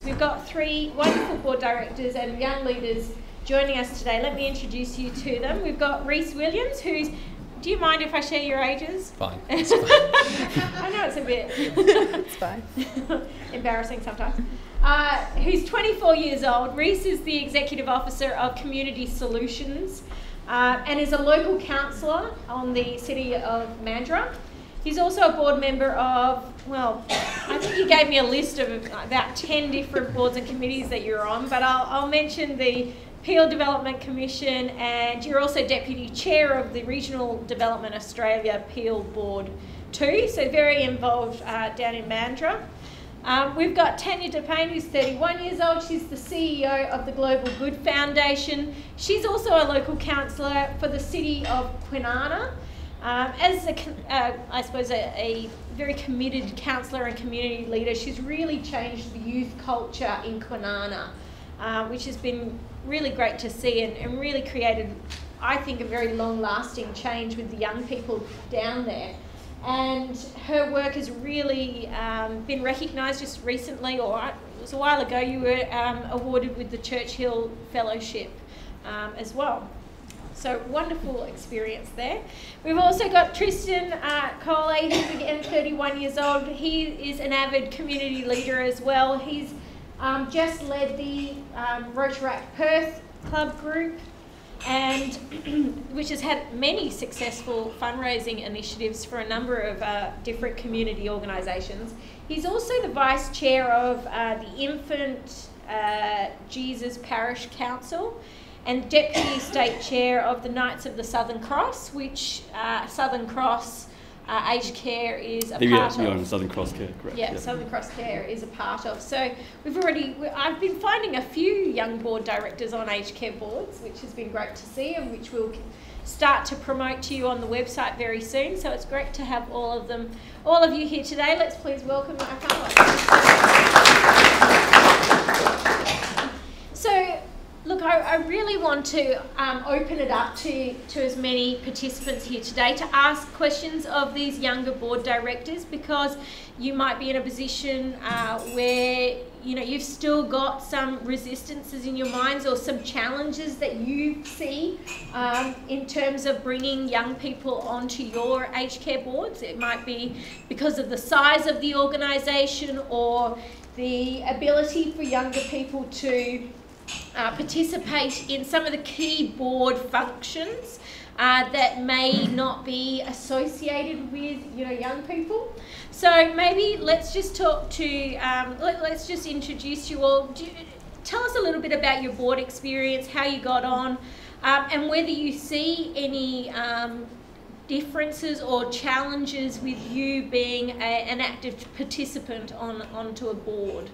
We've got three wonderful board directors and young leaders joining us today. Let me introduce you to them. We've got Rhys Williams, who's... Do you mind if I share your ages? Fine. It's fine. I know it's a bit... It's fine. Embarrassing sometimes. Who's 24 years old. Rhys is the Executive Officer of Community Solutions and is a local councillor on the City of Mandurah. He's also a board member of, well, I think he gave me a list of about 10 different boards and committees that you're on, but I'll mention the Peel Development Commission, and you're also Deputy Chair of the Regional Development Australia Peel Board too, so very involved down in Mandurah. We've got Tanya DePayne, who's 31 years old. She's the CEO of the Global Good Foundation. She's also a local councillor for the City of Kwinana. As I suppose a very committed councillor and community leader, she's really changed the youth culture in Kwinana, which has been really great to see and really created, I think, a very long-lasting change with the young people down there. And her work has really been recognised just recently, or it was a while ago, you were awarded with the Churchill Fellowship as well. So wonderful experience there. We've also got Tristan Coley, who's again 31 years old. He is an avid community leader as well. He's just led the Rotaract Perth Club group, and which has had many successful fundraising initiatives for a number of different community organisations. He's also the Vice Chair of the Infant Jesus Parish Council and Deputy State Chair of the Knights of the Southern Cross, which Southern Cross Aged Care is a part of. Southern Cross Care, correct. Yeah, Southern Cross Care is a part of. So I've been finding a few young board directors on aged care boards, which has been great to see, and which we'll start to promote to you on the website very soon. So it's great to have all of you here today. Let's please welcome our panelists. So, look, I really want to open it up to as many participants here today to ask questions of these younger board directors, because you might be in a position where you've still got some resistances in your minds or some challenges that you see in terms of bringing young people onto your aged care boards. It might be because of the size of the organisation or the ability for younger people to participate in some of the key board functions that may not be associated with young people. So maybe let's just talk to let's just introduce you all. Tell us a little bit about your board experience, how you got on, and whether you see any differences or challenges with you being an active participant onto a board.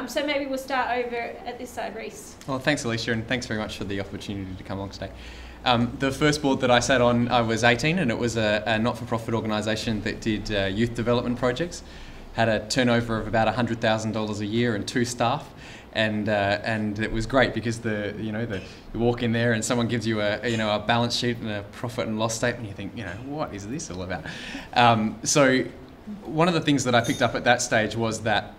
So maybe we'll start over at this side, Rhys. Well, thanks, Alicia, and thanks very much for the opportunity to come along today. The first board that I sat on, I was 18, and it was a not-for-profit organisation that did youth development projects. Had a turnover of about $100,000 a year and 2 staff, and it was great because you walk in there and someone gives you a balance sheet and a profit and loss statement. And you think, what is this all about? So one of the things that I picked up at that stage was that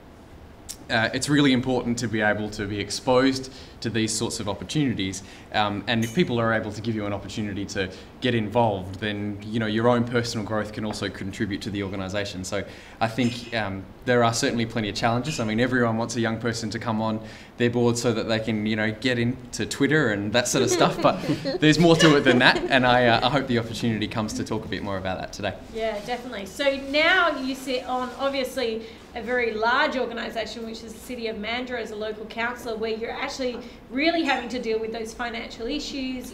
it's really important to be able to be exposed to these sorts of opportunities, and if people are able to give you an opportunity to get involved, then your own personal growth can also contribute to the organisation. So I think there are certainly plenty of challenges. I mean, everyone wants a young person to come on their board so that they can get into Twitter and that sort of stuff, but there's more to it than that, and I hope the opportunity comes to talk a bit more about that today. Yeah, definitely. So now you sit on obviously a very large organisation, which is the City of Mandurah, as a local councillor, where you're actually really having to deal with those financial issues.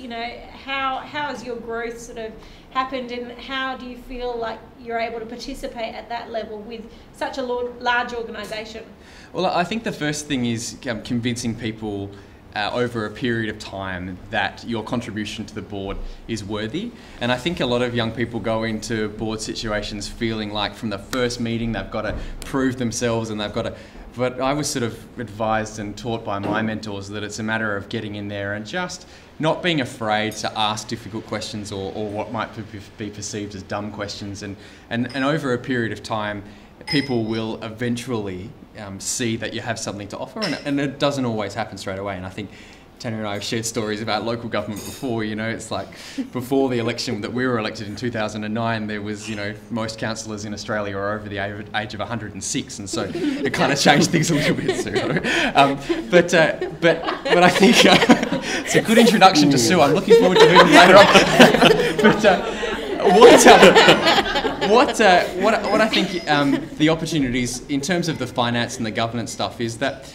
How has your growth sort of happened, and how do you feel like you're able to participate at that level with such a large organisation? Well, I think the first thing is convincing people over a period of time that your contribution to the board is worthy. And I think a lot of young people go into board situations feeling like from the first meeting they've got to prove themselves and they've got to... But I was sort of advised and taught by my mentors that it's a matter of getting in there and just not being afraid to ask difficult questions or what might be perceived as dumb questions. And over a period of time, people will eventually see that you have something to offer, and it doesn't always happen straight away. And I think Tanya and I have shared stories about local government before. It's like before the election that we were elected in 2009, there was, most councillors in Australia are over the age of 106, and so it kind of changed things a little bit, Sue. But I think it's a good introduction to Sue. I'm looking forward to meeting later on. What I think the opportunities in terms of the finance and the governance stuff is that,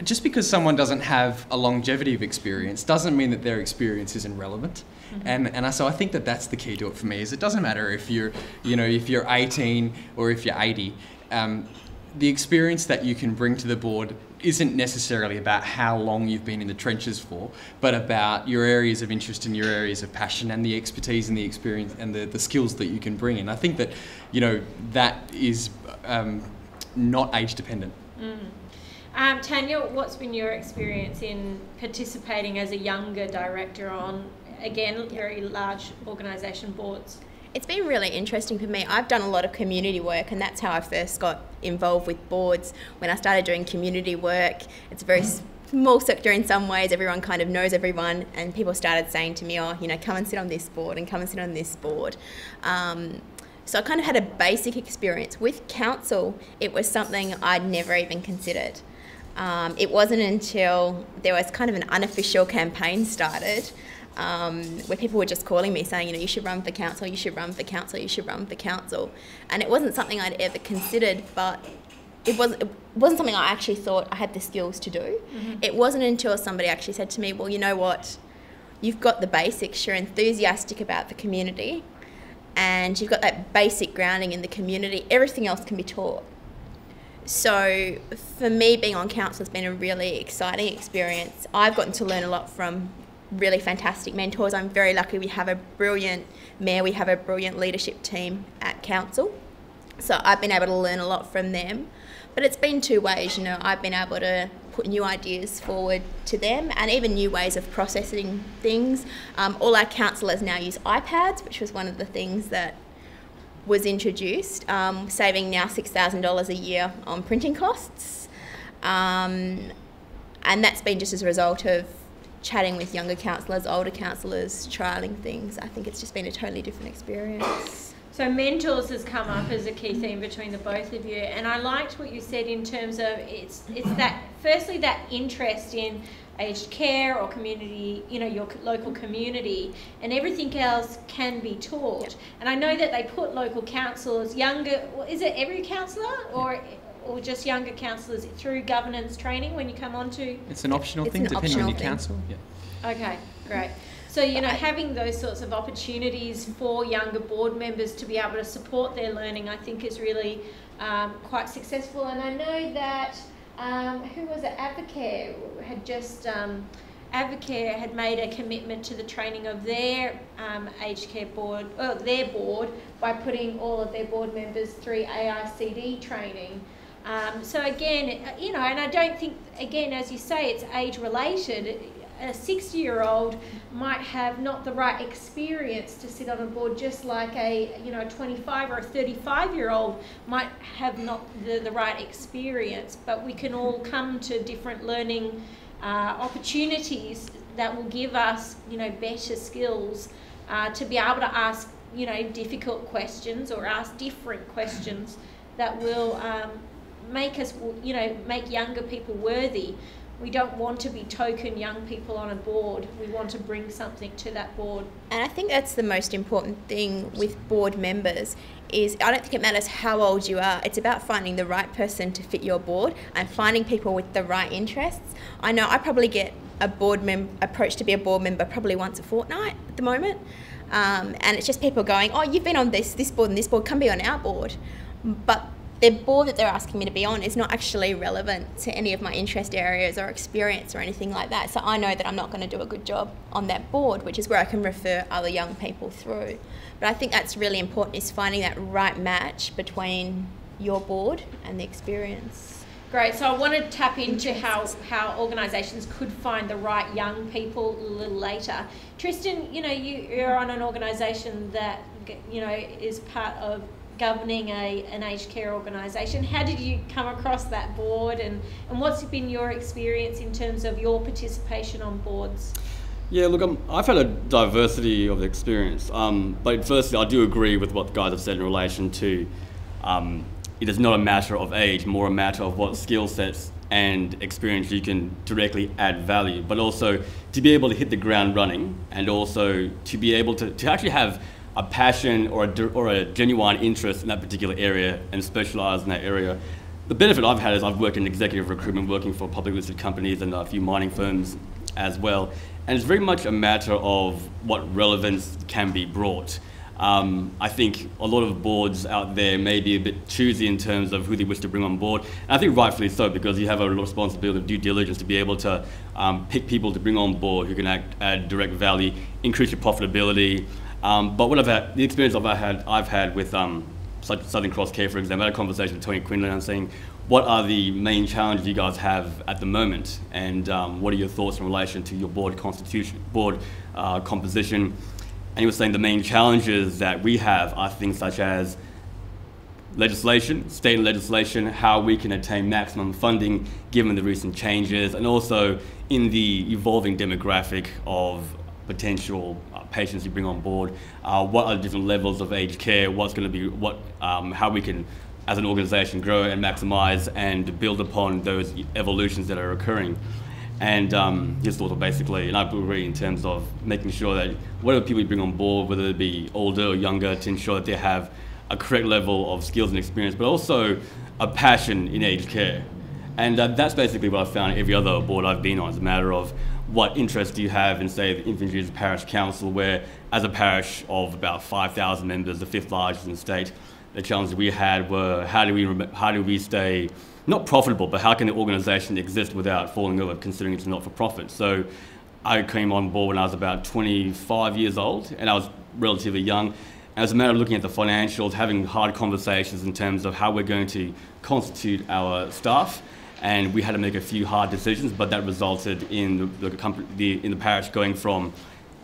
just because someone doesn't have a longevity of experience doesn't mean that their experience isn't relevant. And so I think that that's the key to it for me, is it doesn't matter if you're 18 or if you're 80. The experience that you can bring to the board isn't necessarily about how long you've been in the trenches for, but about your areas of interest and your areas of passion and the expertise and the experience and the skills that you can bring in. I think that, that is not age dependent. Tanya, what's been your experience in participating as a younger director on, again, very large organisation boards? It's been really interesting for me. I've done a lot of community work, and that's how I first got involved with boards. When I started doing community work, it's a very small sector in some ways. Everyone kind of knows everyone, and people started saying to me, come and sit on this board and come and sit on this board. So I kind of had a basic experience. With council, it was something I'd never even considered. It wasn't until there was kind of an unofficial campaign started where people were just calling me saying, you should run for council, you should run for council, you should run for council. And it wasn't something I'd ever considered, but it wasn't something I actually thought I had the skills to do. It wasn't until somebody actually said to me, well, you know what, you've got the basics, you're enthusiastic about the community, and you've got that basic grounding in the community, everything else can be taught. So for me, being on council has been a really exciting experience. I've gotten to learn a lot from really fantastic mentors. I'm very lucky we have a brilliant mayor, we have a brilliant leadership team at council. So I've been able to learn a lot from them. But it's been two ways, I've been able to put new ideas forward to them and even new ways of processing things. All our councillors now use iPads, which was one of the things that was introduced, saving now $6,000 a year on printing costs. And that's been just as a result of chatting with younger councillors, older councillors, trialling things. I think it's just been a totally different experience. So mentors has come up as a key theme between the both of you, and I liked what you said in terms of it's that, firstly, that interest in aged care or community, your local community, and everything else can be taught. Yep. And I know that they put local councillors, younger, is it every councillor or just younger councillors through governance training when you come on to? It's an optional thing, depending on your council. Yeah. Okay, great. So, having those sorts of opportunities for younger board members to be able to support their learning, I think is really quite successful. And I know that, who was it, Advocare had just, Advocare had made a commitment to the training of their aged care board, or their board, by putting all of their board members through AICD training. So again, and I don't think, again, as you say, it's age related. A 60-year-old might have not the right experience to sit on a board, just like a 25 or a 35-year-old might have not the right experience. But we can all come to different learning opportunities that will give us, better skills to be able to ask, difficult questions or ask different questions that will make us, make younger people worthy. We don't want to be token young people on a board. We want to bring something to that board. And I think that's the most important thing with board members is I don't think it matters how old you are. It's about finding the right person to fit your board and finding people with the right interests. I know I probably get a board approach to be a board member probably once a fortnight at the moment. And it's just people going, oh, you've been on this board and this board, come be on our board. But the board that they're asking me to be on is not actually relevant to any of my interest areas or experience or anything like that. So I know that I'm not going to do a good job on that board, which is where I can refer other young people through. But I think that's really important, is finding that right match between your board and the experience. Great. So I want to tap into how organisations could find the right young people a little later. Tristan, you're on an organisation that, is part of governing an aged care organisation. How did you come across that board, and what's been your experience in terms of your participation on boards? Yeah, look, I've had a diversity of experience, but firstly, I do agree with what the guys have said in relation to it is not a matter of age, more a matter of what skill sets and experience you can directly add value, but also to be able to hit the ground running, and also to be able to actually have a passion or a genuine interest in that particular area and specialise in that area. The benefit I've had is I've worked in executive recruitment, working for public listed companies and a few mining firms as well. And it's very much a matter of what relevance can be brought. I think a lot of boards out there may be a bit choosy in terms of who they wish to bring on board. And I think rightfully so, because you have a responsibility of due diligence to be able to pick people to bring on board who can add direct value, increase your profitability. But the experience I've had with Southern Cross Care, for example, I had a conversation with Tony Quinlan and saying, what are the main challenges you guys have at the moment, and what are your thoughts in relation to your board composition? And he was saying the main challenges that we have are things such as legislation, state legislation, how we can attain maximum funding given the recent changes, and also in the evolving demographic of potential patients you bring on board, what are the different levels of aged care, what's going to be, how we can, as an organisation, grow and maximise and build upon those evolutions that are occurring. And his thoughts are basically, and I agree in terms of making sure that whatever people you bring on board, whether it be older or younger, to ensure that they have a correct level of skills and experience, but also a passion in aged care. And that's basically what I've found every other board I've been on. It's a matter of what interest do you have in, say, the Infant Injuries Parish Council, where as a parish of about 5,000 members, the fifth largest in the state, the challenges we had were how do we stay not profitable, but how can the organisation exist without falling over, considering it's not for profit? So I came on board when I was about 25 years old, and I was relatively young. And as a matter of looking at the financials, having hard conversations in terms of how we're going to constitute our staff, and we had to make a few hard decisions, but that resulted in the parish going from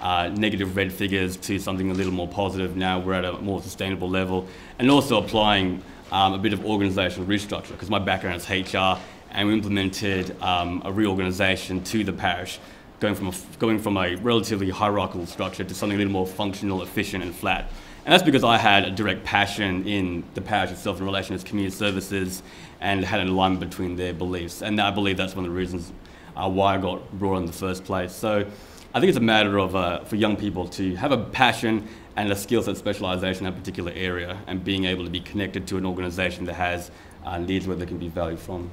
negative red figures to something a little more positive. Now we're at a more sustainable level, and also applying a bit of organisational restructure, because my background is HR, and we implemented a reorganisation to the parish, going from a relatively hierarchical structure to something a little more functional, efficient and flat. And that's because I had a direct passion in the parish itself in relation to community services, and had an alignment between their beliefs. And I believe that's one of the reasons why I got brought in the first place. So I think it's a matter of for young people to have a passion and a skill set specialisation in a particular area, and being able to be connected to an organisation that has needs where they can be valued from.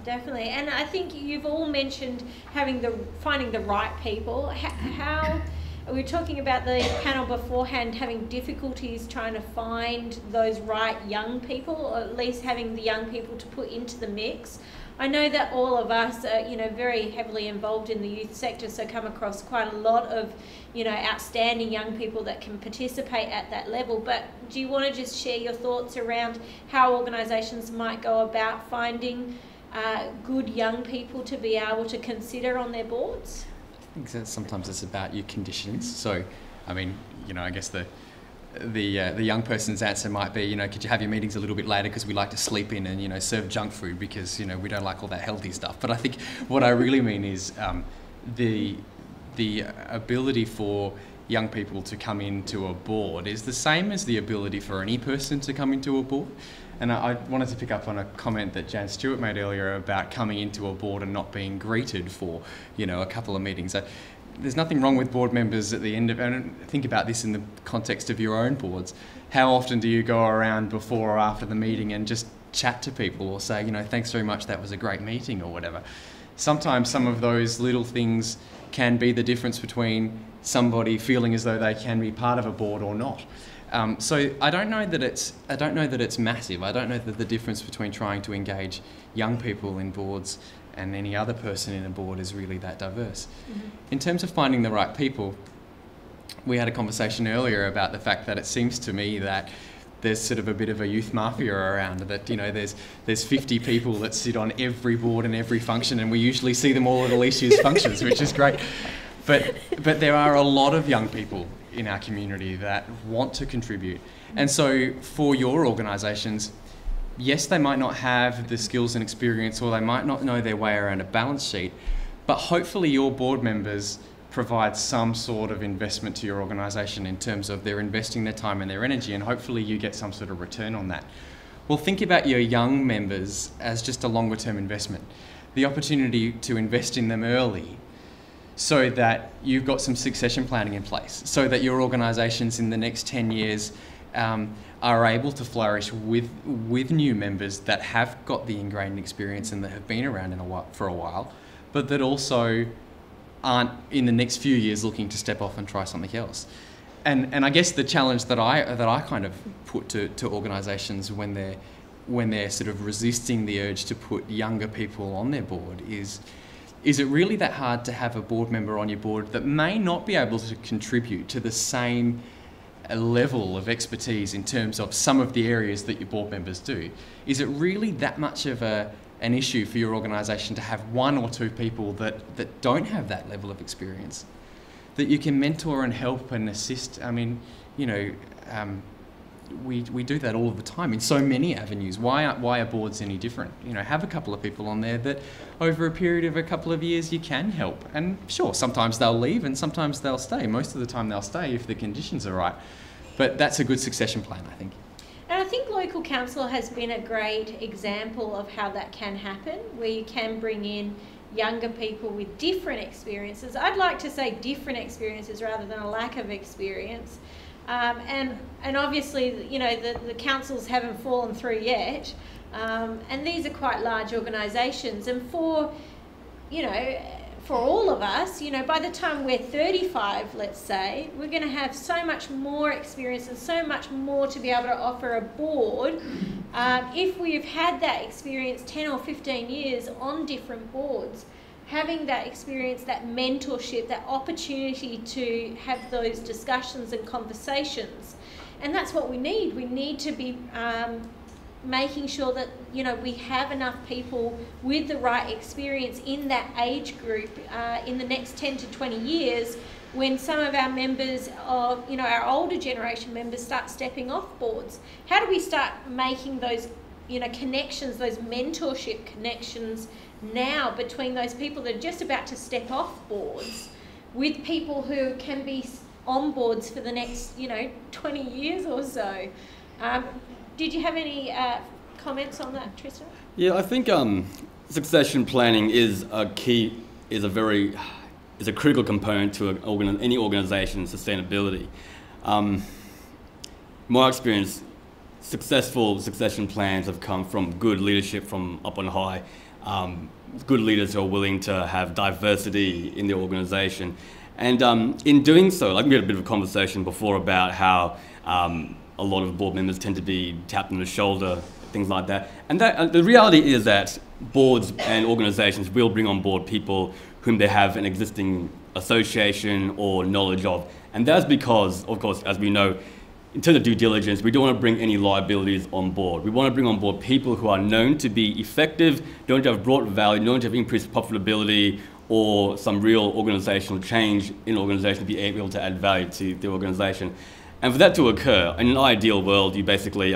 Definitely. And I think you've all mentioned finding the right people. How we were talking about the panel beforehand, having difficulties trying to find those right young people, or at least having the young people to put into the mix. I know that all of us are, very heavily involved in the youth sector, so come across quite a lot of, outstanding young people that can participate at that level. But do you want to just share your thoughts around how organisations might go about finding good young people to be able to consider on their boards? I think that sometimes it's about your conditions. So, I mean, I guess the young person's answer might be, could you have your meetings a little bit later because we like to sleep in and, serve junk food because, we don't like all that healthy stuff. But I think what I really mean is the ability for young people to come into a board is the same as the ability for any person to come into a board. And I wanted to pick up on a comment that Jan Stewart made earlier about coming into a board and not being greeted for, a couple of meetings. There's nothing wrong with board members at the end of, and think about this in the context of your own boards. How often do you go around before or after the meeting and just chat to people or say, thanks very much, that was a great meeting or whatever? Sometimes some of those little things can be the difference between somebody feeling as though they can be part of a board or not. So I don't know that it's massive. I don't know that the difference between trying to engage young people in boards and any other person in a board is really that diverse. Mm-hmm. In terms of finding the right people, we had a conversation earlier about the fact that it seems to me that there's sort of a bit of a youth mafia around, that there's 50 people that sit on every board and every function, and we usually see them all at Alicia's functions, which is great. But there are a lot of young people in our community that want to contribute And so for your organisations, yes, they might not have the skills and experience, or they might not know their way around a balance sheet, but hopefully your board members provide some sort of investment to your organisation in terms of they're investing their time and their energy, and hopefully you get some sort of return on that. Well, think about your young members as just a longer term investment. The opportunity to invest in them early so that you've got some succession planning in place, so that your organisations in the next 10 years are able to flourish with new members that have got the ingrained experience and that have been around for a while, but that also aren't in the next few years looking to step off and try something else. And I guess the challenge that I kind of put to organisations when they're sort of resisting the urge to put younger people on their board is it really that hard to have a board member on your board that may not be able to contribute to the same level of expertise in terms of some of the areas that your board members do? Is it really that much of an issue for your organisation to have one or two people that don't have that level of experience, that you can mentor and help and assist? I mean, you know, we do that all of the time in so many avenues. Why are boards any different? You know, have a couple of people on there that over a period of a couple of years you can help. And sure, sometimes they'll leave and sometimes they'll stay. Most of the time they'll stay if the conditions are right. But that's a good succession plan, I think. And I think local council has been a great example of how that can happen, where you can bring in younger people with different experiences. I'd like to say different experiences rather than a lack of experience. And obviously, you know, the councils haven't fallen through yet. And these are quite large organisations. And for, you know, for all of us, you know, by the time we're 35, let's say, we're going to have so much more experience and so much more to be able to offer a board. If we've had that experience 10 or 15 years on different boards, having that experience, that mentorship, that opportunity to have those discussions and conversations. And that's what we need. We need to be making sure that, you know, we have enough people with the right experience in that age group in the next 10 to 20 years, when some of our members of, you know, our older generation members start stepping off boards. How do we start making those, you know, connections, those mentorship connections now between those people that are just about to step off boards with people who can be on boards for the next, you know, 20 years or so? Did you have any comments on that, Tristan? Yeah, I think succession planning is a critical component to any organisation's sustainability. My experience, successful succession plans have come from good leadership from up on high, good leaders who are willing to have diversity in their organisation. And in doing so, like we had a bit of a conversation before about how a lot of board members tend to be tapped on the shoulder, things like that. And the reality is that boards and organisations will bring on board people whom they have an existing association or knowledge of. And that's because, of course, as we know, in terms of due diligence, we don't want to bring any liabilities on board. We want to bring on board people who are known to be effective, known to have brought value, known to have increased profitability, or some real organisational change in an organisation to be able to add value to the organisation. And for that to occur, in an ideal world, you basically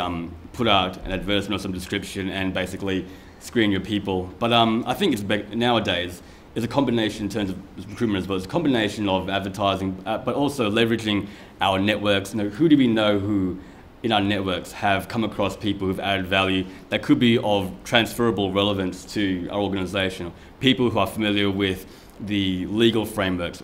put out an advertisement or some description and basically screen your people. But I think nowadays, it's a combination in terms of recruitment as well. It's a combination of advertising, but also leveraging our networks. You know, who do we know who in our networks have come across people who've added value that could be of transferable relevance to our organisation? People who are familiar with the legal frameworks,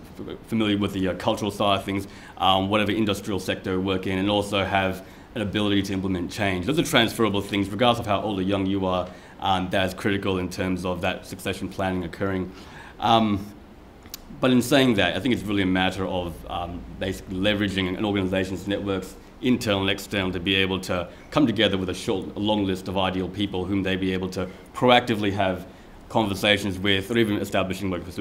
familiar with the cultural side of things, whatever industrial sector we work in, and also have an ability to implement change. Those are transferable things, regardless of how old or young you are. That is critical in terms of that succession planning occurring. But in saying that, I think it's really a matter of basically leveraging an organisation's networks, internal and external, to be able to come together with a long list of ideal people whom they be able to proactively have conversations with, or even establishing, like we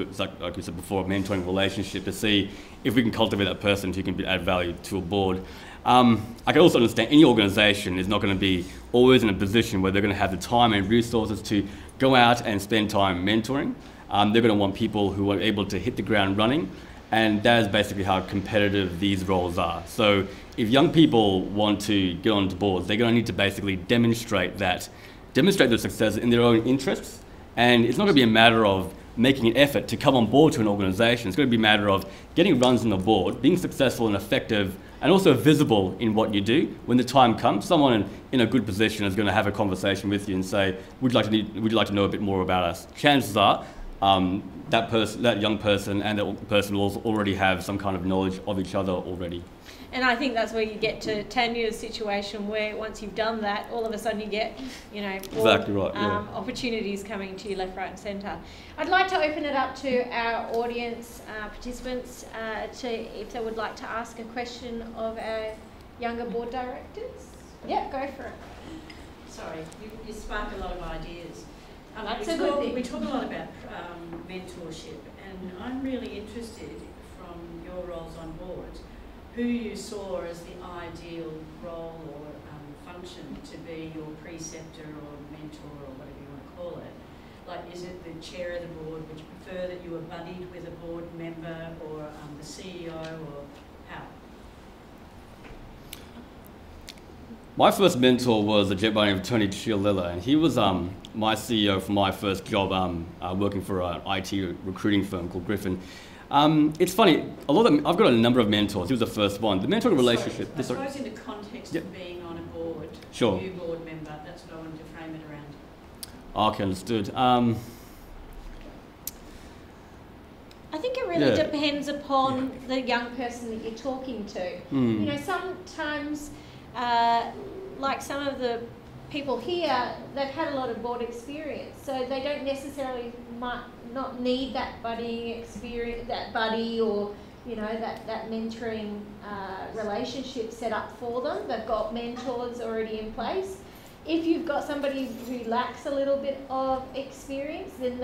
said before, a mentoring relationship to see if we can cultivate that person who can add value to a board. I can also understand any organisation is not going to be always in a position where they're going to have the time and resources to go out and spend time mentoring. They're going to want people who are able to hit the ground running, and that is basically how competitive these roles are. So if young people want to get onto boards, they're going to need to basically demonstrate their success in their own interests. And it's not going to be a matter of making an effort to come on board to an organisation. It's going to be a matter of getting runs on the board, being successful and effective, and also visible in what you do. When the time comes, someone in a good position is going to have a conversation with you and say, would you like to know a bit more about us? Chances are that young person and that person will already have some kind of knowledge of each other already. And I think that's where you get to Tanya's situation, where once you've done that, all of a sudden you get, Exactly right, yeah. Opportunities coming to you left, right and centre. I'd like to open it up to our audience participants if they would like to ask a question of our younger board directors. Yeah, go for it. Sorry, you spark a lot of ideas. That's a good thing. We talk a lot about mentorship, and I'm really interested from your roles on board, who you saw as the ideal role or function to be your preceptor or mentor or whatever you want to call it. Like, is it the chair of the board? Would you prefer that you were buddied with a board member or the CEO, or how? My first mentor was a gent by the name of Tony Chialilla, and he was my CEO for my first job working for an IT recruiting firm called Griffin. It's funny, I've got a number of mentors. He was the first one. The mentoring relationship... I suppose in the context of being on a board, sure. A new board member, that's what I wanted to frame it around. Okay, understood. I think it really depends upon the young person that you're talking to. Sometimes, like some of the people here, they've had a lot of board experience, so they don't necessarily might not need that buddying experience, that buddy, or that mentoring relationship set up for them. They've got mentors already in place. If you've got somebody who lacks a little bit of experience, then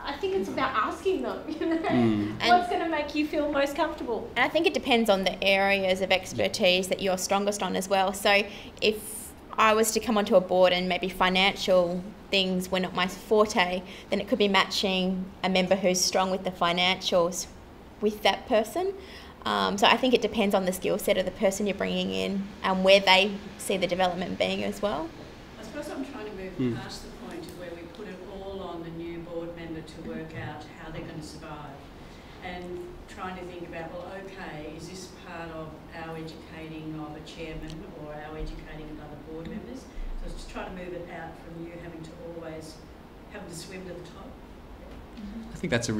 I think it's about asking them, what's going to make you feel most comfortable. And I think it depends on the areas of expertise that you're strongest on as well. So if I was to come onto a board and maybe financial things were not my forte, then it could be matching a member who's strong with the financials with that person. So I think it depends on the skill set of the person you're bringing in and where they see the development being as well. I suppose I'm trying to move past the point of where we put it all on the new board member to work out how they're going to survive, and trying to think about, well, okay, is this part of our educating of a chairman or our educating of other board members? So it's just trying to move it out from you having to swim to the top. I think that's a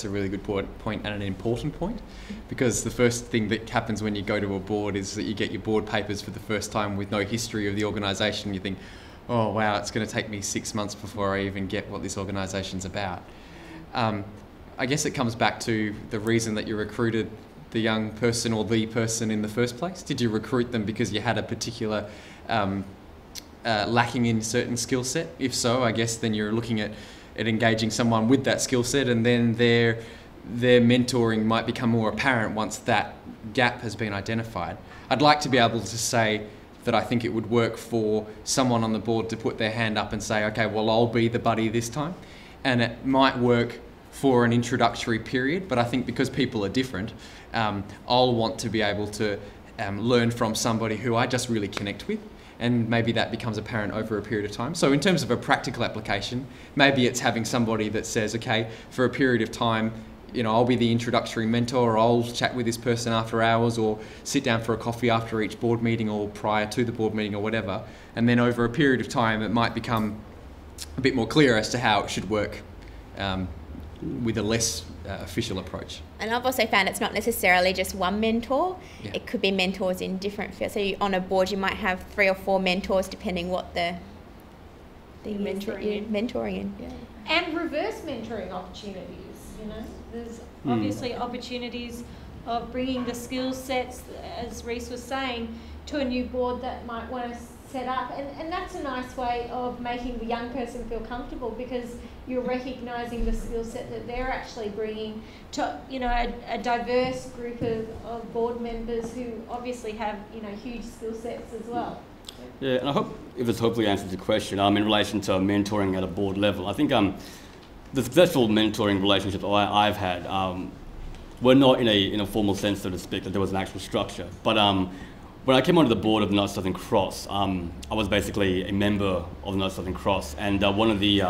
really good point and an important point, because the first thing that happens when you go to a board is that you get your board papers for the first time with no history of the organisation. You think, oh wow, it's going to take me 6 months before I even get what this organisation's about. I guess it comes back to the reason that you recruited the young person or the person in the first place. Did you recruit them because you had a particular lacking in certain skill set? If so, I guess then you're looking at engaging someone with that skill set, and then their mentoring might become more apparent once that gap has been identified. I'd like to be able to say that I think it would work for someone on the board to put their hand up and say, okay, well, I'll be the buddy this time. And it might work for an introductory period, but I think because people are different, I'll want to be able to learn from somebody who I just really connect with, and maybe that becomes apparent over a period of time. So in terms of a practical application, maybe it's having somebody that says, okay, for a period of time, I'll be the introductory mentor, or I'll chat with this person after hours, or sit down for a coffee after each board meeting or prior to the board meeting or whatever. And then over a period of time, it might become a bit more clear as to how it should work with a less official approach. And I've also found it's not necessarily just one mentor. Yeah. It could be mentors in different fields. So on a board, you might have 3 or 4 mentors, depending what the mentoring in. Yeah. And reverse mentoring opportunities. There's obviously opportunities of bringing the skill sets, as Reece was saying, to a new board that might want to set up, and that's a nice way of making the young person feel comfortable, because you're recognising the skill set that they're actually bringing to a diverse group of board members who obviously have huge skill sets as well. Yeah, and I hope if it's hopefully answered the question in relation to mentoring at a board level. I think the successful mentoring relationships I've had were not in a formal sense, so to speak, that there was an actual structure, but when I came onto the board of the North Southern Cross, I was basically a member of the North Southern Cross, and one of the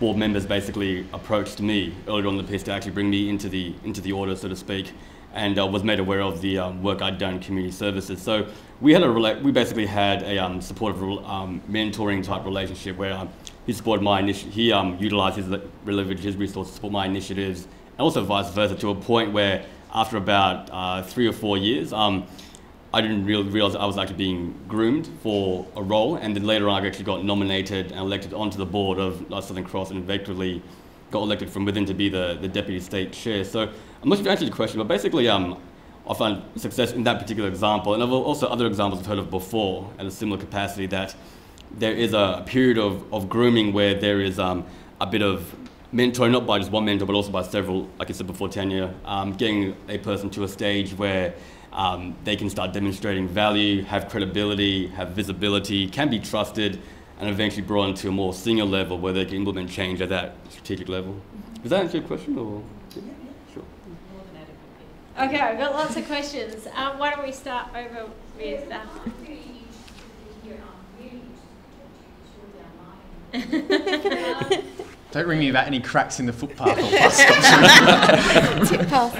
board members basically approached me earlier on in the piece to actually bring me into the order, so to speak, and was made aware of the work I'd done in community services. So we basically had a supportive mentoring type relationship where he supported my initiative. He utilised his resources to support my initiatives, and also vice versa, to a point where after about 3 or 4 years, I didn't realise I was actually being groomed for a role, and then later on I actually got nominated and elected onto the board of North Southern Cross, and eventually got elected from within to be the deputy state chair. So I'm not sure if you answered the question, but basically I found success in that particular example, and I've also other examples I've heard of before in a similar capacity, that there is a period of grooming where there is a bit of mentoring, not by just one mentor, but also by several, like I said before, tenure, getting a person to a stage where they can start demonstrating value, have credibility, have visibility, can be trusted, and eventually brought into a more senior level where they can implement change at that strategic level. Does that answer your question? Or? Yeah. Sure. Okay, I've got lots of questions. Why don't we start over with... Don't ring me about any cracks in the footpath or bus stops. Tip pass.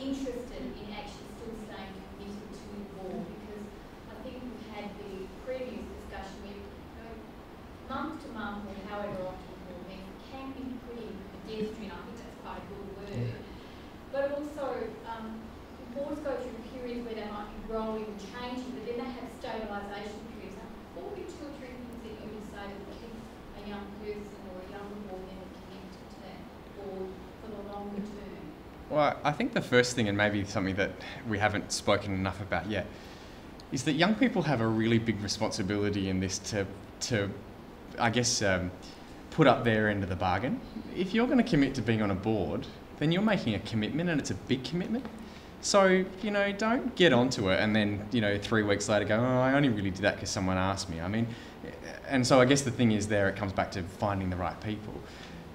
Interested in actually still staying committed to the board, because I think we've had the previous discussion with month to month or however often board meetings can be pretty pedestrian. I think that's quite a good word. But also, boards go through periods where they might be growing and changing, but then they have stabilisation periods. Now, what would be 2 or 3 things that you would say to keep a young person or a young board member connected to that board for the longer term? Well, I think the first thing, and maybe something that we haven't spoken enough about yet, is that young people have a really big responsibility in this to I guess, put up their end of the bargain. If you're going to commit to being on a board, then you're making a commitment, and it's a big commitment. So, you know, don't get onto it and then, you know, 3 weeks later go, oh, I only really did that because someone asked me. I mean, and so I guess the thing is there, it comes back to finding the right people.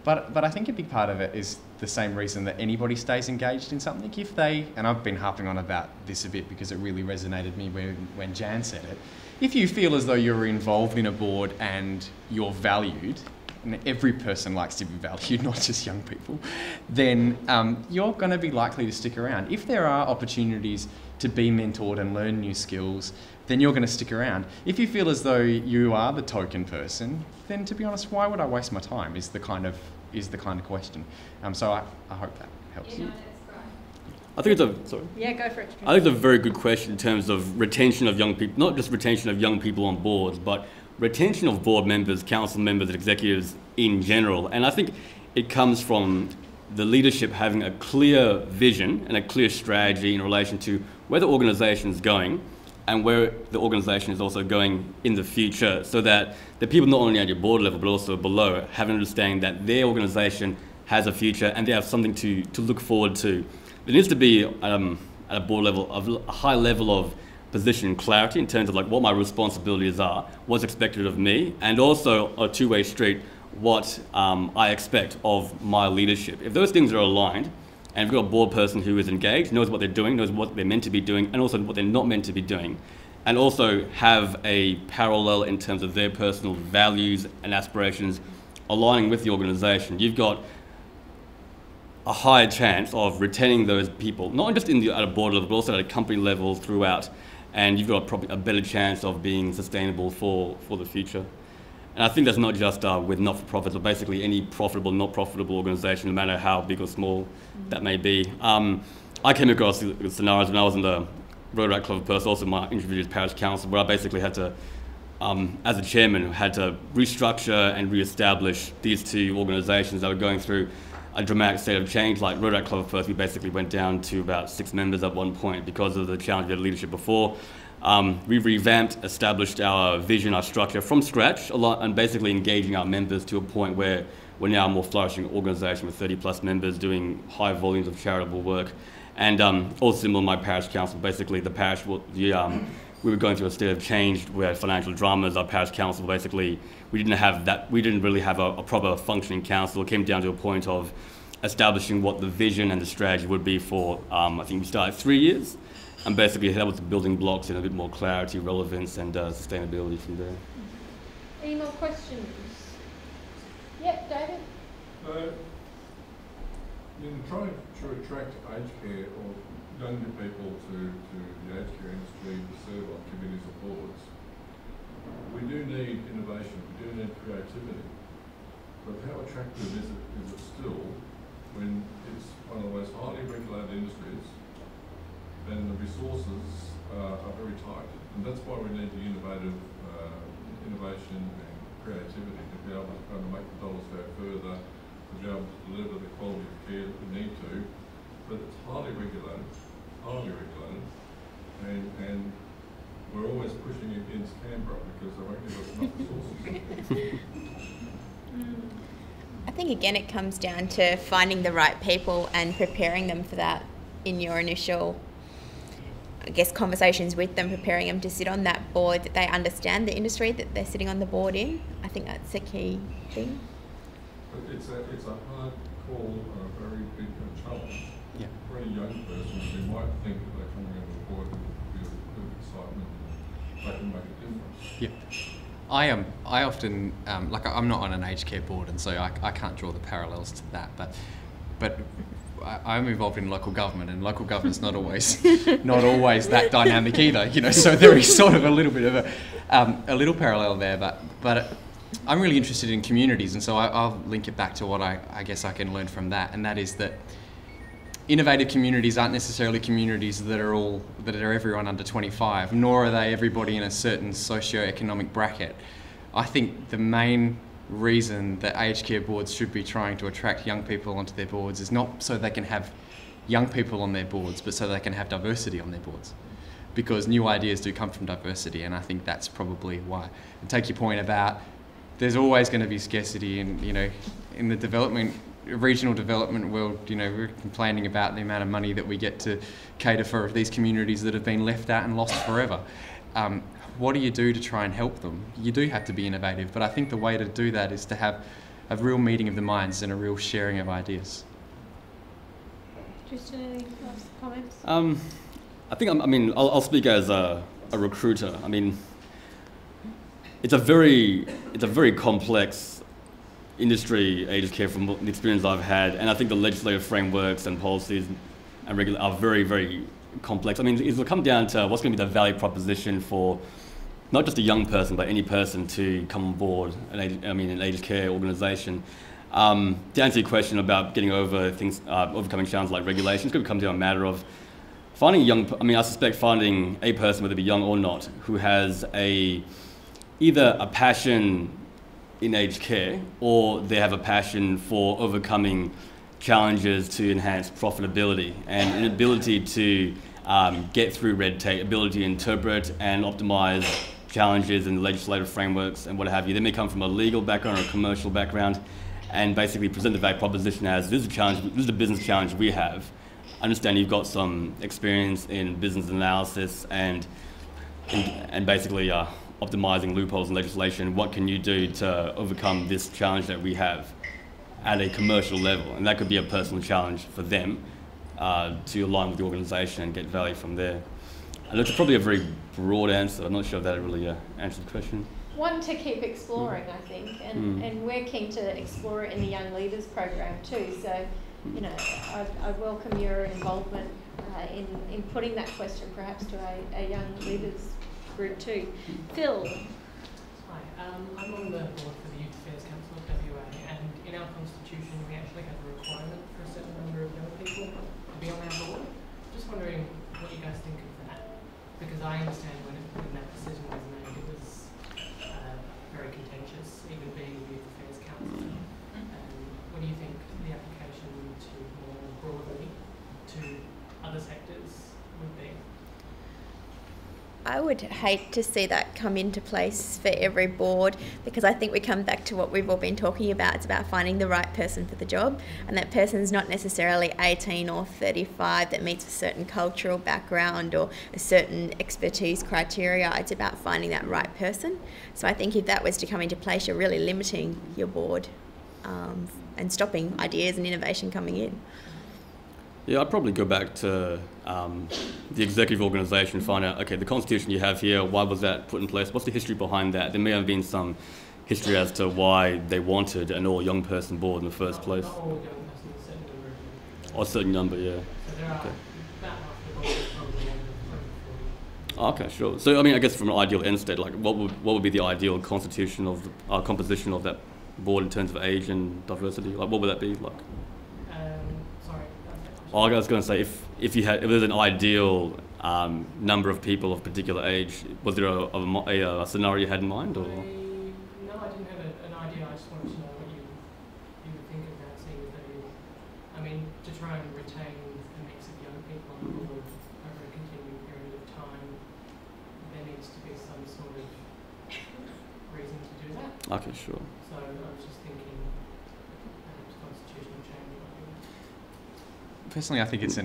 But I think a big part of it is the same reason that anybody stays engaged in something. If they, and I've been harping on about this a bit because it really resonated with me when Jan said it, if you feel as though you're involved in a board and you're valued, and every person likes to be valued, not just young people, then you're going to be likely to stick around. If there are opportunities to be mentored and learn new skills, then you're going to stick around. If you feel as though you are the token person, then to be honest, why would I waste my time is the kind of question. So I hope that helps. Yeah, no, that's great. I think it's sorry. Yeah, go for it. I think it's a very good question in terms of retention of young people, not just retention of young people on boards, but retention of board members, council members, and executives in general. And I think it comes from the leadership having a clear vision and a clear strategy in relation to where the organisation is going and where the organisation is also going in the future, so that the people not only at your board level but also below have an understanding that their organisation has a future and they have something to look forward to. There needs to be, at a board level, a high level of position clarity in terms of like what my responsibilities are, what's expected of me, and also a two-way street, what I expect of my leadership. If those things are aligned, and if you've got a board person who is engaged, knows what they're doing, knows what they're meant to be doing, and also what they're not meant to be doing, and also have a parallel in terms of their personal values and aspirations aligning with the organisation, you've got a higher chance of retaining those people, not just at a board level, but also at a company level throughout, and you've got probably a better chance of being sustainable for the future. And I think that's not just with not-for-profits, but basically any profitable, not profitable organisation, no matter how big or small that may be. I came across scenarios when I was in the Rotaract Club of Perth, also my interview as parish council, where I basically had to, as a chairman, had to restructure and re-establish these two organisations that were going through a dramatic state of change. Like Rotaract Club of Perth, we basically went down to about 6 members at one point because of the challenge of leadership before. We revamped, established our vision, our structure from scratch, and basically engaging our members to a point where we're now a more flourishing organisation with 30 plus members doing high volumes of charitable work. And also similar to my parish council, basically the parish, the we were going through a state of change. We had financial dramas. Our parish council, basically, we didn't really have a proper functioning council. It came down to a point of establishing what the vision and the strategy would be for, I think we started 3 years, and basically that was the building blocks in a bit more clarity, relevance, and sustainability from there. Any more questions? Yep, David? In trying to attract aged care or younger people to the aged care industry to serve on committees or boards, we do need innovation, we do need creativity. But how attractive is it still when it's one of the most highly regulated industries and the resources are very tight? And that's why we need the innovation and creativity to be able to kind of make the dollars go further, to be able to deliver the quality of care that we need to. But it's highly regulated, and we're always pushing against Canberra because they won't give us enough resources. I think again it comes down to finding the right people and preparing them for that in your initial, I guess, conversations with them, preparing them to sit on that board, that they understand the industry that they're sitting on the board in. I think that's a key thing. But it's a hard call, a very big challenge. Yeah. For any young person, they might think that they're coming on the board with good excitement and they can make a difference. Yeah. I often, like I'm not on an aged care board, and so I can't draw the parallels to that, but I'm involved in local government, and local government's not always that dynamic either, you know, so there is sort of a little bit of a little parallel there, but I'm really interested in communities, and so I'll link it back to what I guess I can learn from that, and that is that innovative communities aren't necessarily communities that are everyone under 25, nor are they everybody in a certain socio-economic bracket. I think the main reason that aged care boards should be trying to attract young people onto their boards is not so they can have young people on their boards, but so they can have diversity on their boards. Because new ideas do come from diversity, and I think that's probably why. And take your point about there's always going to be scarcity, and you know, in the regional development world, you know, we're complaining about the amount of money that we get to cater for these communities that have been left out and lost forever. What do you do to try and help them? You do have to be innovative, but I think the way to do that is to have a real meeting of the minds and a real sharing of ideas. Just any last comments? I think I'll speak as a recruiter. I mean, it's a very complex industry, aged care, from the experience I've had, and I think the legislative frameworks and policies and are very, very complex. I mean, it'll come down to what's going to be the value proposition for not just a young person, but any person to come on board an aged care organisation. To answer your question about getting over things, overcoming challenges like regulations, it's going to come down to a matter of finding I suspect finding a person, whether it be young or not, who has either a passion in aged care, or they have a passion for overcoming challenges to enhance profitability and an ability to get through red tape, ability to interpret and optimize challenges in legislative frameworks and what have you. They may come from a legal background or a commercial background and basically present the value proposition as, this is a challenge, this is a business challenge we have. I understand you've got some experience in business analysis and basically optimizing loopholes in legislation. What can you do to overcome this challenge that we have at a commercial level? And that could be a personal challenge for them to align with the organisation and get value from there. And it's probably a very broad answer. I'm not sure if that really answers the question. One to keep exploring, I think, and we're keen to explore it in the Young Leaders program too. So, you know, I welcome your involvement in putting that question perhaps to a Young Leaders group too. Phil. Hi, I'm on the board for the Youth Affairs Council of WA, and in our constitution we actually have a requirement for a certain number of young people to be on our board. Just wondering what you guys think of that, because I understand when that decision was made, it was very contentious, even being the Youth Affairs Council. What do you think the application to more broadly to other sectors would be? I would hate to see that come into place for every board, because I think we come back to what we've all been talking about. It's about finding the right person for the job, and that person's not necessarily 18 or 35 that meets a certain cultural background or a certain expertise criteria. It's about finding that right person. So I think if that was to come into place, you're really limiting your board and stopping ideas and innovation coming in. Yeah, I'd probably go back to the executive organisation, find out, okay, the constitution you have here, why was that put in place? What's the history behind that? There may have been some history as to why they wanted an all young person board in the first place. Not all young persons, a certain number of people. Or a certain number, yeah. So there are Okay. about half the board is probably under 40. Okay, sure. So, I mean, I guess from an ideal end state, like, what would be the ideal constitution of the, composition of that board in terms of age and diversity? Like, what would that be like? Sorry. Oh, I was going to say, if there's an ideal number of people of particular age, was there a scenario you had in mind, or? No, I didn't have an idea. I just wanted to know what you would think of that, seeing as there is, I mean, to try and retain a mix of young people on board over a continuing period of time, there needs to be some sort of reason to do that. Okay, sure. So I was just thinking perhaps constitutional change might be. Personally, I think it's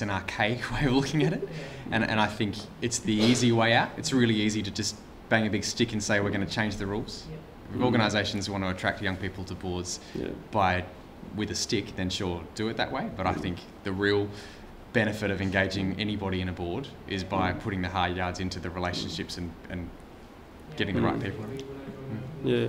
an archaic way of looking at it, Yeah. and I think it's the easy way out. It's really easy to just bang a big stick and say we're going to change the rules. Yeah. If organisations want to attract young people to boards Yeah. with a stick, then sure, do it that way. But I think the real benefit of engaging anybody in a board is by putting the hard yards into the relationships and getting the right people. Yeah.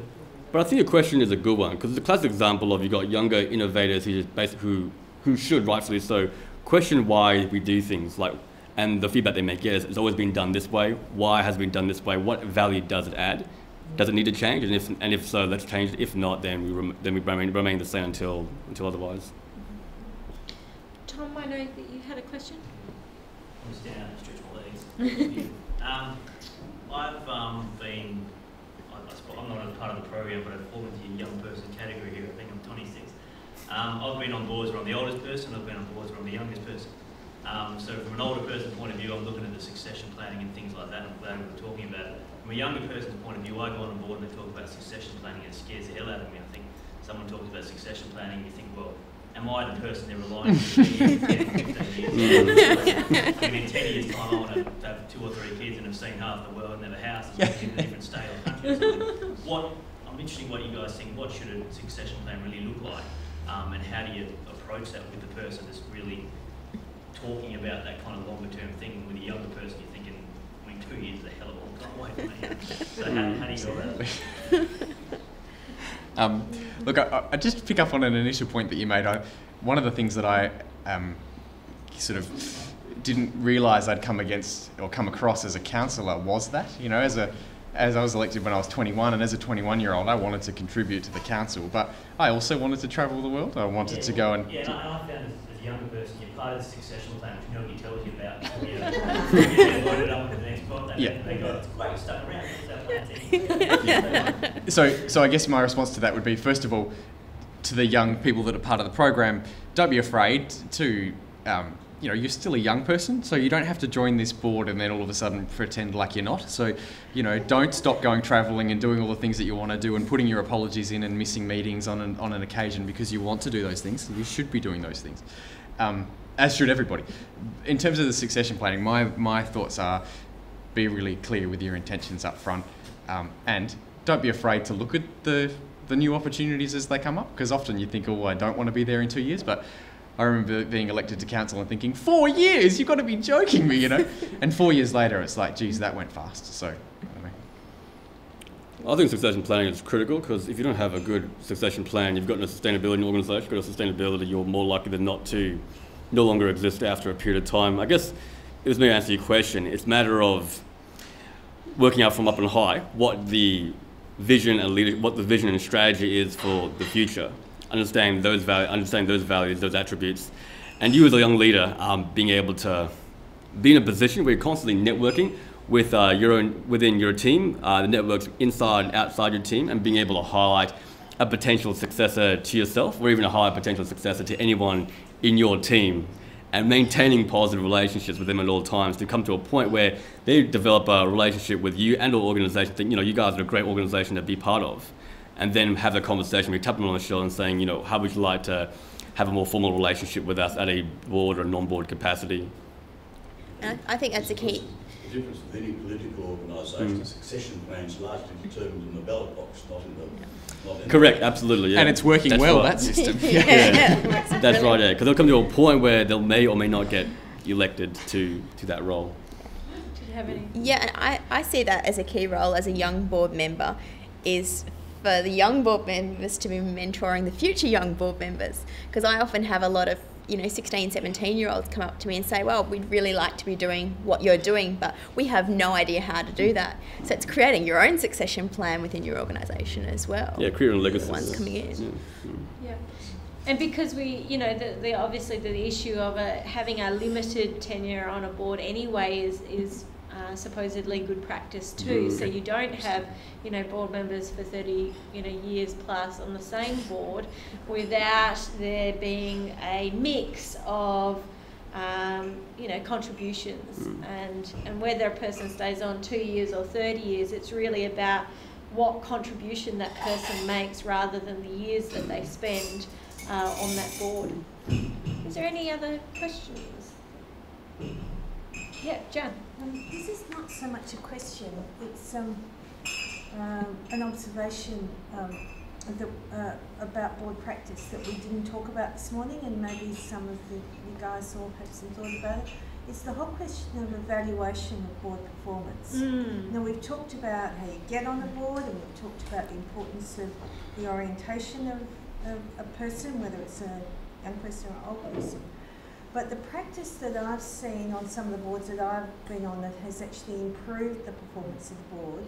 But I think your question is a good one, because it's a classic example of you've got younger innovators who just basically who should, rightfully so, question why we do things, like, and the feedback they may get is it's always been done this way. Why has it been done this way? What value does it add? Does it need to change? And if so, let's change it. If not, then we remain the same until otherwise. Tom, I know that you had a question. I'm standing out and stretch my legs. I'm not a part of the program, but I've fallen into your young person category here. I think I'm 26. I've been on boards where I'm the oldest person, I've been on boards where I'm the youngest person. So from an older person's point of view, I'm looking at the succession planning and things like that, and I'm glad we're talking about it. From a younger person's point of view, I go on a board and they talk about succession planning and it scares the hell out of me. I think someone talks about succession planning and you think, well, am I the person they're relying on for 10, 15 years? Maybe in 10 years' time I want to have 2 or 3 kids and have seen half the world and have a house in a different state or country. So I'm interested in what you guys think. What should a succession plan really look like? And how do you approach that with the person that's really talking about that kind of longer term thing? With a younger person, you're thinking, I mean, 2 years is a hell of a long time away from me. So how do you go about it? Look, I just pick up on an initial point that you made. One of the things that I sort of didn't realise I'd come across as a councillor was that, as I was elected when I was 21, and as a 21-year-old, I wanted to contribute to the council, but I also wanted to travel the world. I wanted to go and... Yeah, and I found as a younger person, you're part of the succession plan, which nobody tells you about until you get loaded up with the next pod. They go, it's great, you're stuck around, what's our plan? So I guess my response to that would be, first of all, to the young people that are part of the program, don't be afraid to... you're still a young person, so you don't have to join this board and then all of a sudden pretend like you're not. So, don't stop going travelling and doing all the things that you want to do and putting your apologies in and missing meetings on an occasion because you want to do those things. You should be doing those things, as should everybody. In terms of the succession planning, my thoughts are be really clear with your intentions up front, and don't be afraid to look at the new opportunities as they come up, because often you think, I don't want to be there in 2 years, but I remember being elected to council and thinking, 4 years? You've got to be joking me, And 4 years later, it's like, geez, that went fast. So, I think succession planning is critical, because if you don't have a good succession plan, you've got no sustainability in the organisation. You've got no sustainability, you're more likely than not to no longer exist after a period of time. I guess, if it's me to answer your question, it's a matter of working out from up and high what the vision and strategy is for the future. Understand those values, those attributes, and you as a young leader, being able to be in a position where you're constantly networking with within your team, the networks inside and outside your team, and being able to highlight a potential successor to yourself, or even a higher potential successor to anyone in your team, and maintaining positive relationships with them at all times to come to a point where they develop a relationship with you and or organisation, think, you guys are a great organisation to be part of, and then have a conversation. We tap them on the shoulder and saying, how would you like to have a more formal relationship with us at a board or non-board capacity? I think that's a key. The difference with any political organisation, the succession plan is largely determined in the ballot box, not in the... Correct, absolutely, yeah. And it's working that's well, right. that system. That's right, yeah. Because they'll come to a point where they may or may not get elected to that role. Did you have any? Yeah, and I see that as a key role as a young board member, is for the young board members to be mentoring the future young board members. Because I often have a lot of 16, 17-year-olds come up to me and say, well, we'd really like to be doing what you're doing, but we have no idea how to do that. So it's creating your own succession plan within your organisation as well. Yeah, creating legacy. The ones coming in. Yeah. And because we, obviously the issue of having a limited tenure on a board anyway is supposedly good practice too. So you don't have, board members for 30, years plus on the same board without there being a mix of, contributions. And whether a person stays on 2 years or 30 years, it's really about what contribution that person makes rather than the years that they spend on that board. Is there any other questions? Yeah, Jan. This is not so much a question, it's an observation about board practice that we didn't talk about this morning, and maybe some of you guys all have some thought about it. It's the whole question of evaluation of board performance. Now, we've talked about how you get on a board, and we've talked about the importance of the orientation of a person, whether it's a young person or an old person. But the practice that I've seen on some of the boards that I've been on that has actually improved the performance of the board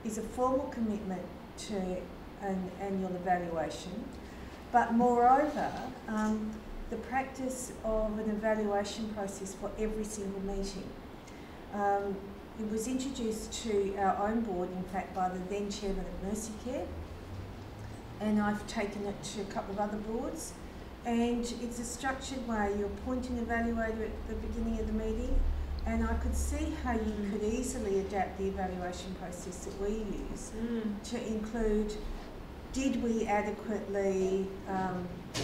is a formal commitment to an annual evaluation. But moreover, the practice of an evaluation process for every single meeting. It was introduced to our own board, in fact, by the then chairman of Mercy Care, and I've taken it to a couple of other boards. And it's a structured way. You appoint an evaluator at the beginning of the meeting, and I could see how you could easily adapt the evaluation process that we use to include, did we adequately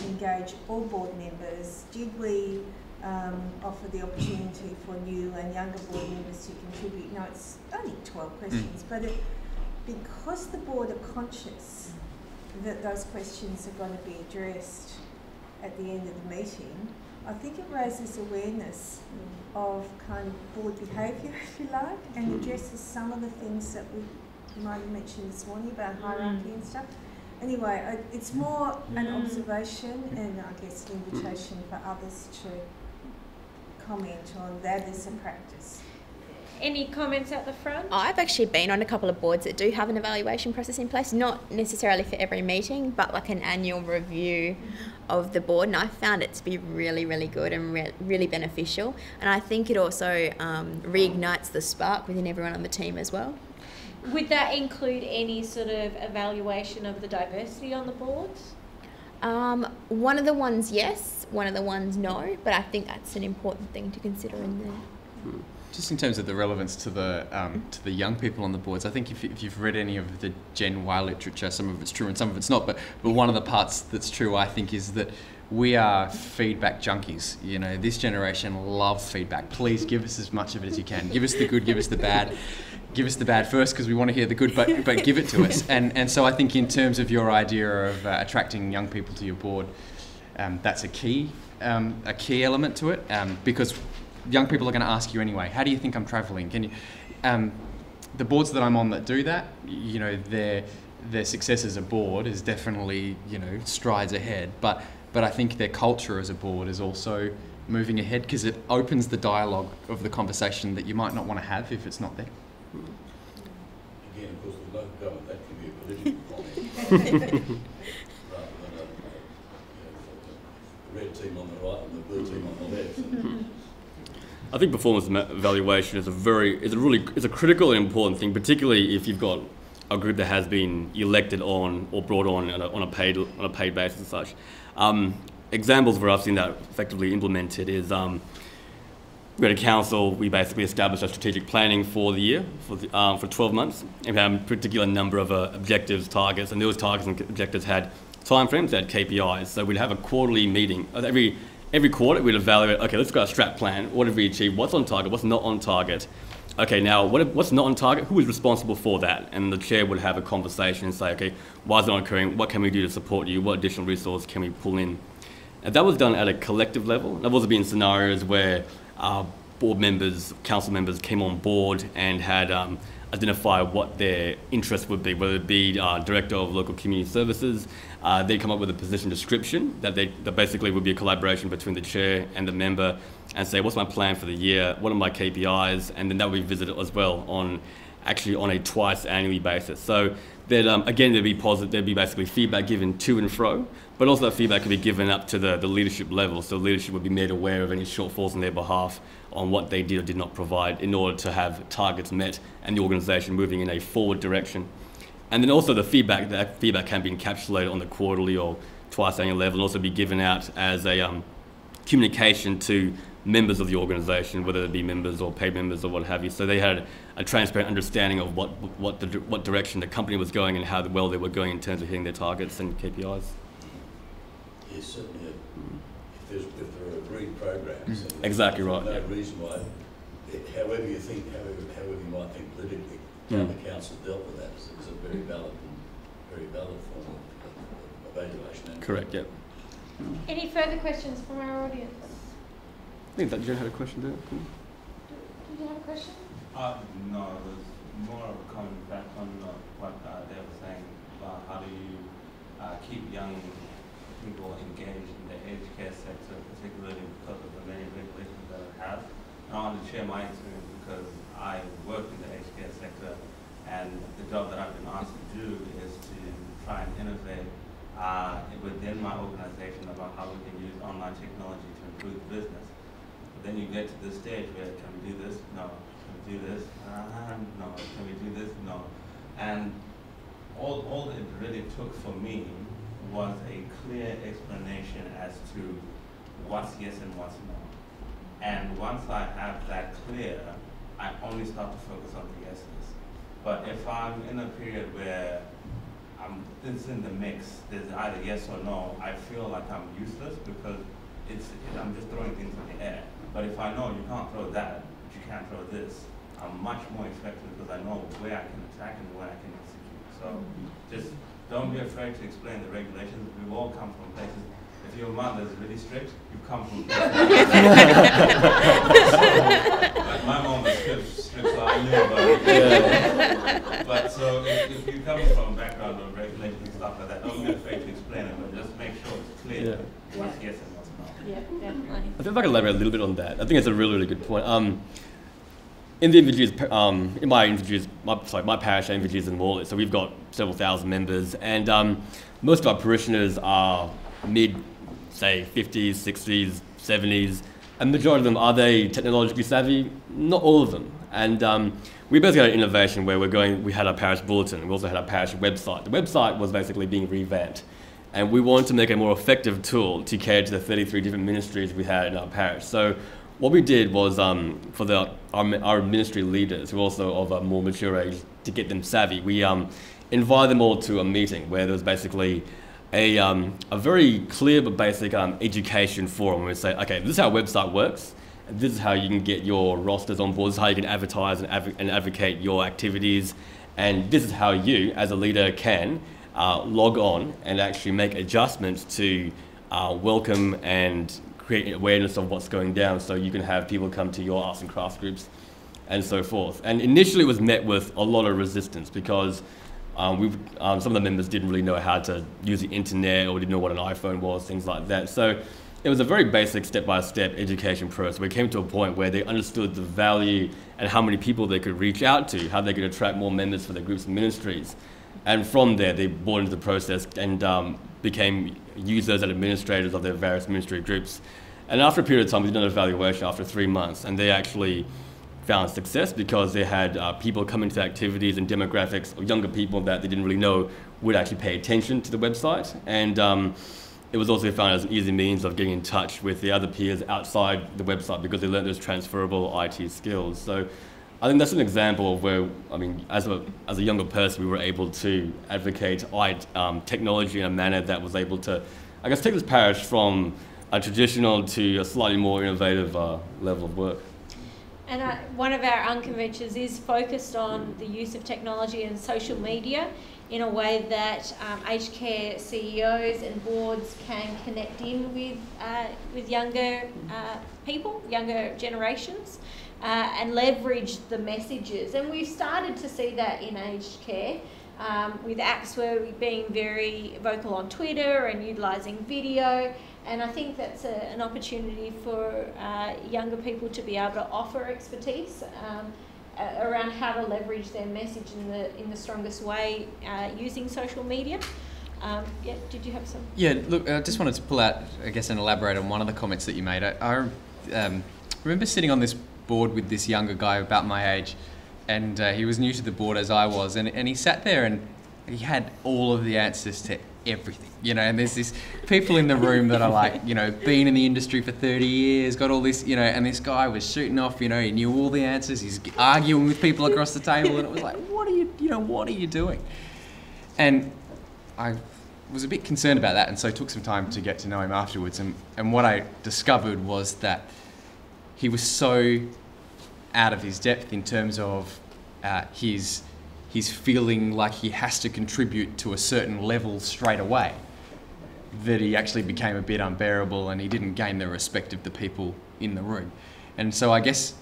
engage all board members? Did we offer the opportunity for new and younger board members to contribute? No, it's only 12 questions, but because the board are conscious that those questions are going to be addressed at the end of the meeting, I think it raises awareness of kind of board behaviour, if you like, and addresses some of the things that we might have mentioned this morning about hierarchy and stuff. Anyway, it's more an observation and I guess an invitation for others to comment on that as a practice. Any comments at the front? I've actually been on a couple of boards that do have an evaluation process in place, not necessarily for every meeting, but like an annual review of the board, and I found it to be really, really good and really beneficial. And I think it also reignites the spark within everyone on the team as well. Would that include any sort of evaluation of the diversity on the boards? One of the ones, yes. One of the ones, no. But I think that's an important thing to consider in there. Just in terms of the relevance to the young people on the boards, I think if you've read any of the Gen Y literature, some of it's true and some of it's not, but one of the parts that's true, I think, is that we are feedback junkies. This generation loves feedback. Please give us as much of it as you can. Give us the good, give us the bad. Give us the bad first because we want to hear the good, but give it to us. And so I think in terms of your idea of attracting young people to your board, that's a key element to it, because young people are going to ask you anyway, how do you think I'm travelling? Can you? The boards that I'm on that do that, their success as a board is definitely strides ahead. But I think their culture as a board is also moving ahead because it opens the dialogue of the conversation that you might not want to have if it's not there. Again, of course, with local government, that can be a political comment. The red team on the right and the blue team on the left. I think performance evaluation is a critical and important thing, particularly if you've got a group that has been elected on or brought on a paid basis and such. examples where I've seen that effectively implemented is we had a council, we basically established a strategic planning for the year, for 12 months, and we had a particular number of objectives, targets, and those targets and objectives had timeframes, they had KPIs. So we'd have a quarterly meeting. Every quarter we'd evaluate, okay, let's go a strat plan, what have we achieved, what's on target, what's not on target. Okay, now what's not on target, who is responsible for that? And the chair would have a conversation and say, okay, why is it not occurring, what can we do to support you, what additional resources can we pull in? And that was done at a collective level. There have also been scenarios where board members, council members came on board and had identified what their interest would be, whether it be Director of Local Community Services. They'd come up with a position description that basically would be a collaboration between the chair and the member and say, what's my plan for the year, what are my KPIs, and then that would be visited as well on a twice annually basis. So that again, there'd be basically feedback given to and fro, but also that feedback could be given up to the leadership level. So leadership would be made aware of any shortfalls on their behalf on what they did or did not provide in order to have targets met and the organisation moving in a forward direction. And then also that feedback can be encapsulated on the quarterly or twice annual level and also be given out as a communication to members of the organisation, whether it be members or paid members or what have you. So they had a transparent understanding of what direction the company was going and how well they were going in terms of hitting their targets and KPIs. Yes, certainly. If there are agreed programs, exactly right. No reason why, however you might think politically, how the council dealt with that is a very valid form of evaluation. Correct. Yep. Any further questions from our audience? I think that Jen had a question there. Did you have a question? No, it was more of a comment back on what they were saying about how do you keep young people engaged in the aged care sector, particularly because of the many regulations that it has. And I want to share my experience because I work in the aged care sector, and the job that I've been asked to do is to try and innovate within my organization about how we can use online technology to improve business. But then you get to this stage where, can we do this? No. Can we do this? No. Can we do this? No. And all it really took for me was a clear explanation as to what's yes and what's no. And once I have that clear, I only start to focus on the yeses. But if I'm in a period where it's in the mix, there's either yes or no, I feel like I'm useless because I'm just throwing things in the air. But if I know you can't throw that, but you can't throw this, I'm much more effective because I know where I can attack and where I can execute. So just don't be afraid to explain the regulations. We've all come from places. If your mother is really strict, you come from places. Like my mom was strict, so I knew about it. But so if you come from a background of regulations and stuff like that, don't be afraid to explain it, but just make sure it's clear what's yes and what's no. Yeah, definitely. I think if I can elaborate a little bit on that, I think it's a really, really good point. In the Invergys, in my parish, Invergys and Morley, so we've got several thousand members, and most of our parishioners are mid, say, 50s, 60s, 70s, and the majority of them, are they technologically savvy? Not all of them. And we basically had an innovation where we had our parish bulletin, we also had our parish website. The website was basically being revamped, and we wanted to make a more effective tool to cater to the 33 different ministries we had in our parish. So what we did was, for our ministry leaders, who are also of a more mature age, to get them savvy, we invited them all to a meeting where there was basically a very clear but basic education forum where we say, okay, this is how our website works, and this is how you can get your rosters on board, this is how you can advertise and advocate your activities, and this is how you, as a leader, can log on and actually make adjustments to welcome and create awareness of what's going down, so you can have people come to your arts and crafts groups and so forth. And initially it was met with a lot of resistance because some of the members didn't really know how to use the internet or didn't know what an iPhone was, things like that. So it was a very basic step-by-step education process. We came to a point where they understood the value and how many people they could reach out to, how they could attract more members for their groups and ministries. And from there, they bought into the process and became users and administrators of their various ministry groups. And after a period of time, we did an evaluation after 3 months, and they actually found success because they had people coming to activities and demographics of younger people that they didn't really know would actually pay attention to the website. And it was also found as an easy means of getting in touch with the other peers outside the website because they learned those transferable IT skills. So I think that's an example of where, I mean, as a younger person, we were able to advocate technology in a manner that was able to, I guess, take this parish from a traditional to a slightly more innovative level of work. And one of our unconventions is focused on the use of technology and social media in a way that aged care CEOs and boards can connect in with younger people, younger generations, and leverage the messages. And we've started to see that in aged care. With AXWA being very vocal on Twitter and utilising video, and I think that's an opportunity for younger people to be able to offer expertise around how to leverage their message in the strongest way using social media. Yeah, did you have some? Yeah, look, I just wanted to pull out, I guess, and elaborate on one of the comments that you made. I remember sitting on this board with this younger guy about my age, and he was new to the board as I was, and he sat there and he had all of the answers to everything, you know, and there's these people in the room that are like, you know, been in the industry for 30 years, got all this, you know, and this guy was shooting off, you know, he knew all the answers, he's arguing with people across the table, and it was like, what are you doing? And I was a bit concerned about that, and so I took some time to get to know him afterwards, and what I discovered was that he was so out of his depth in terms of his feeling like he has to contribute to a certain level straight away, that he actually became a bit unbearable and he didn't gain the respect of the people in the room. And so I guess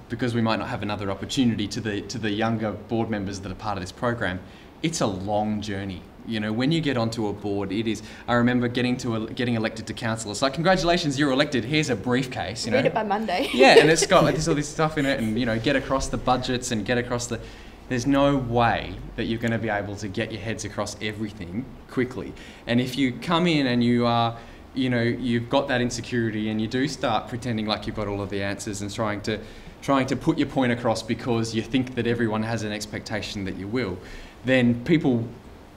because we might not have another opportunity to the younger board members that are part of this program, it's a long journey. You know, when you get onto a board, it is. I remember getting elected to council. It's like, congratulations, you're elected. Here's a briefcase. You know, read it by Monday. Yeah, and it's got like all this stuff in it, and you know, get across the budgets and get across the. There's no way that you're going to be able to get your heads across everything quickly. And if you come in and you are, you know, you've got that insecurity and you do start pretending like you've got all of the answers and trying to put your point across because you think that everyone has an expectation that you will, then people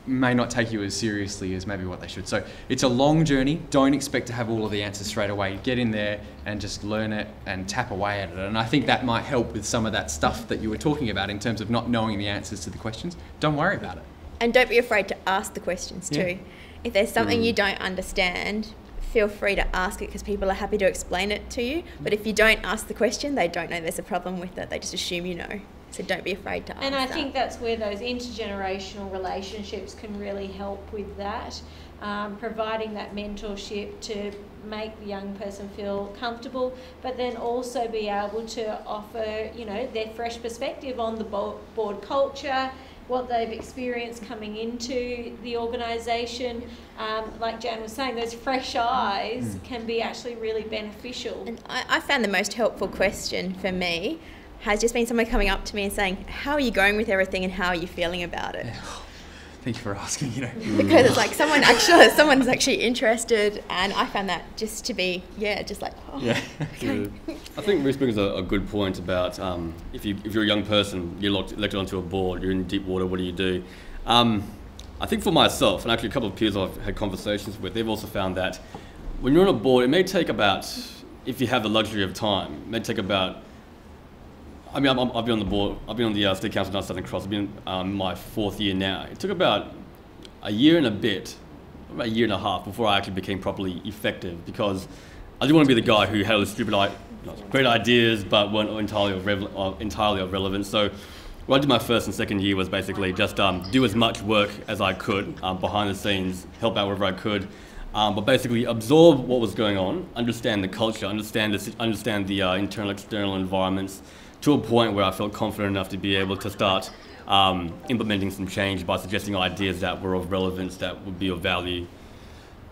may not take you as seriously as maybe what they should. So it's a long journey. Don't expect to have all of the answers straight away. Get in there and just learn it and tap away at it. And I think that might help with some of that stuff that you were talking about in terms of not knowing the answers to the questions. Don't worry about it. And don't be afraid to ask the questions too. Yeah. If there's something you don't understand, feel free to ask it because people are happy to explain it to you. But if you don't ask the question, they don't know there's a problem with it. They just assume you know. So don't be afraid to ask. And I think that's where those intergenerational relationships can really help with that, providing that mentorship to make the young person feel comfortable, but then also be able to offer, you know, their fresh perspective on the board culture, what they've experienced coming into the organisation. Like Jan was saying, those fresh eyes can be actually really beneficial. And I found the most helpful question for me has just been someone coming up to me and saying, how are you going with everything and how are you feeling about it? Thank you for asking, you know. Because it's like someone's actually interested, and I found that just to be, just like, oh, yeah. Okay. I think Ruth brings a good point about if you're a young person, you're elected onto a board, you're in deep water, what do you do? I think for myself, and actually a couple of peers I've had conversations with, they've also found that when you're on a board, it may take about, if you have the luxury of time, it may take about, I mean, I've been on the board, I've been on the State Council of Southern Cross, I've been my 4th year now. It took about a year and a bit, about a year and a half before I actually became properly effective, because I didn't want to be the guy who had all the stupid, great ideas but weren't entirely of relevance. So what I did my 1st and 2nd year was basically just do as much work as I could behind the scenes, help out wherever I could, but basically absorb what was going on, understand the culture, understand the internal, external environments, to a point where I felt confident enough to be able to start implementing some change by suggesting ideas that were of relevance, that would be of value.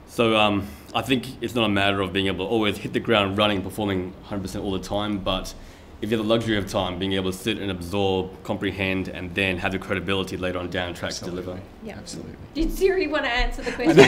So I think it's not a matter of being able to always hit the ground running, performing 100% all the time, but if you have the luxury of time, being able to sit and absorb, comprehend, and then have the credibility later on down the track to deliver. Yeah, absolutely. Did Siri want to answer the question?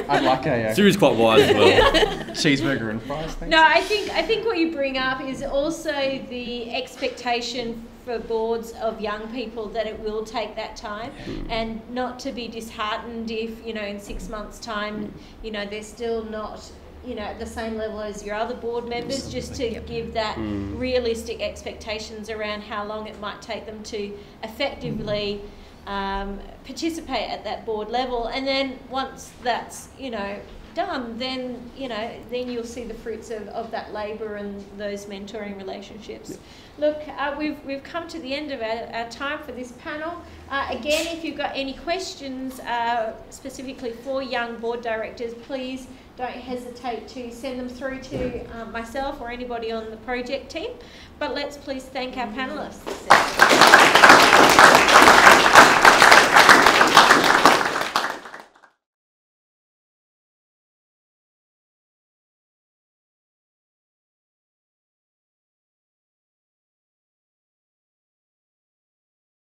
I'd like a... Siri's quite wise as well. cheeseburger and fries. Thanks. No, I think what you bring up is also the expectation for boards of young people that it will take that time, and not to be disheartened if, you know, in 6 months' time, you know, they're still not, you know, at the same level as your other board members, just to give that realistic expectations around how long it might take them to effectively participate at that board level. And then once that's, you know, done, then, you know, then you'll see the fruits of that labour and those mentoring relationships. Look, we've come to the end of our time for this panel. Again, if you've got any questions specifically for young board directors, please don't hesitate to send them through to myself or anybody on the project team. But let's please thank our panellists.